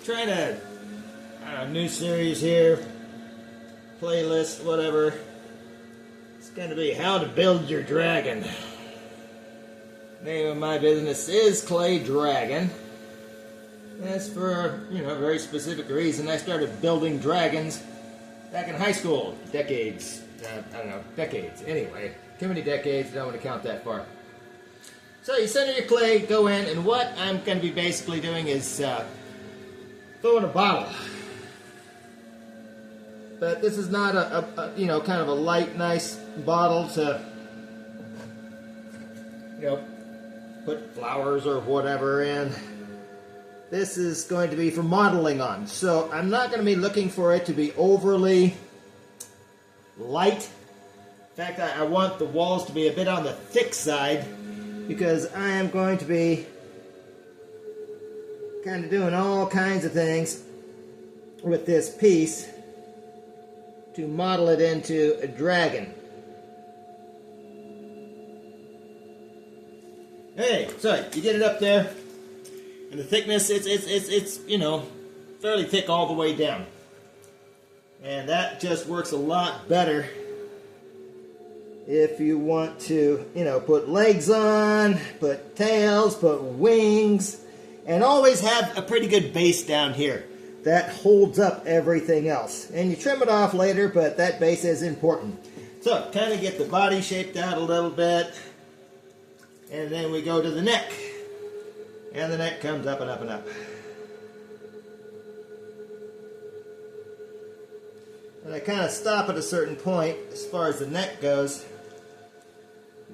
trying to, new series here, playlist, whatever. It's going to be how to build your dragon. Name of my business is Clay Dragon. That's for a very specific reason. I started building dragons back in high school, decades. Decades. Anyway, too many decades. Don't want to count that far. So you center your clay, go in, and what I'm going to be basically doing is throw in a bottle. But this is not a kind of a light, nice bottle to put flowers or whatever in. This is going to be for modeling on. So I'm not going to be looking for it to be overly light. In fact, I want the walls to be a bit on the thick side because I am going to be kind of doing all kinds of things with this piece to model it into a dragon. Hey, so you get it up there, and the thickness, it's fairly thick all the way down. And that just works a lot better if you want to, put legs on, put tails, put wings, and always have a pretty good base down here that holds up everything else. And you trim it off later, but that base is important. So, kind of get the body shaped out a little bit, and then we go to the neck. And the neck comes up and up and up. And I kind of stop at a certain point as far as the neck goes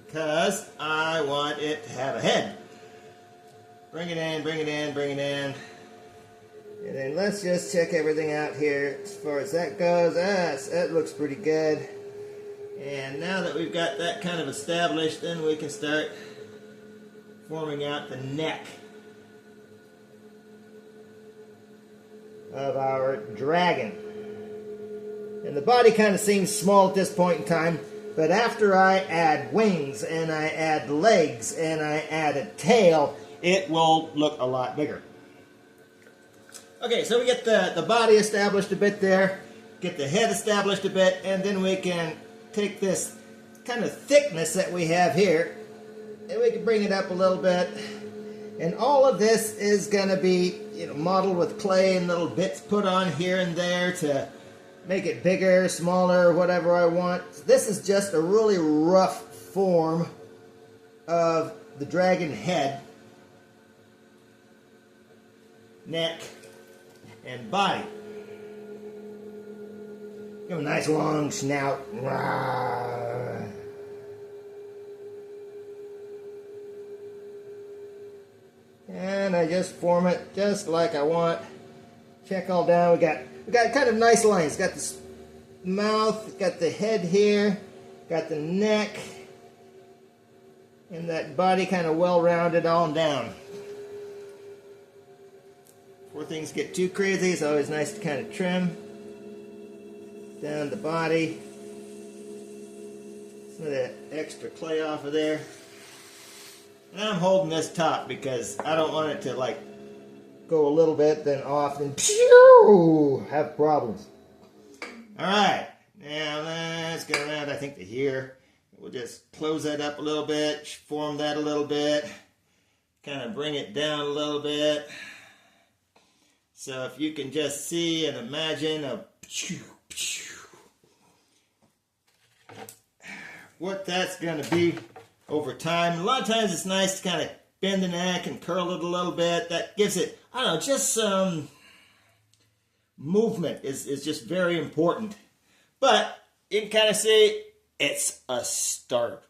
because I want it to have a head. Bring it in, bring it in, bring it in. And then let's just check everything out here as far as that goes. That looks pretty good. And now that we've got that kind of established, then we can start forming out the neck of our dragon. And the body kind of seems small at this point in time, but after I add wings and I add legs and I add a tail, it will look a lot bigger. Okay, so we get the body established a bit there, get the head established a bit, and then we can take this kind of thickness that we have here and we can bring it up a little bit. And all of this is going to be modeled with clay and little bits put on here and there to make it bigger, smaller, whatever I want. This is just a really rough form of the dragon head, neck, and body. Give him a nice long snout. And I just form it just like I want. Check all down. We got kind of nice lines. Got the mouth, got the head here, got the neck, and that body kind of well-rounded on down. Before things get too crazy, it's always nice to kind of trim down the body. Some of that extra clay off of there. And I'm holding this top because I don't want it to go a little bit, then off, and have problems. Alright, now let's get around, I think, to here. We'll just close that up a little bit, form that a little bit, kind of bring it down a little bit. So if you can just see and imagine what that's going to be over time. A lot of times it's nice to kind of bend the neck and curl it a little bit. That gives it, just some movement is just very important. But you can kind of see it's a start.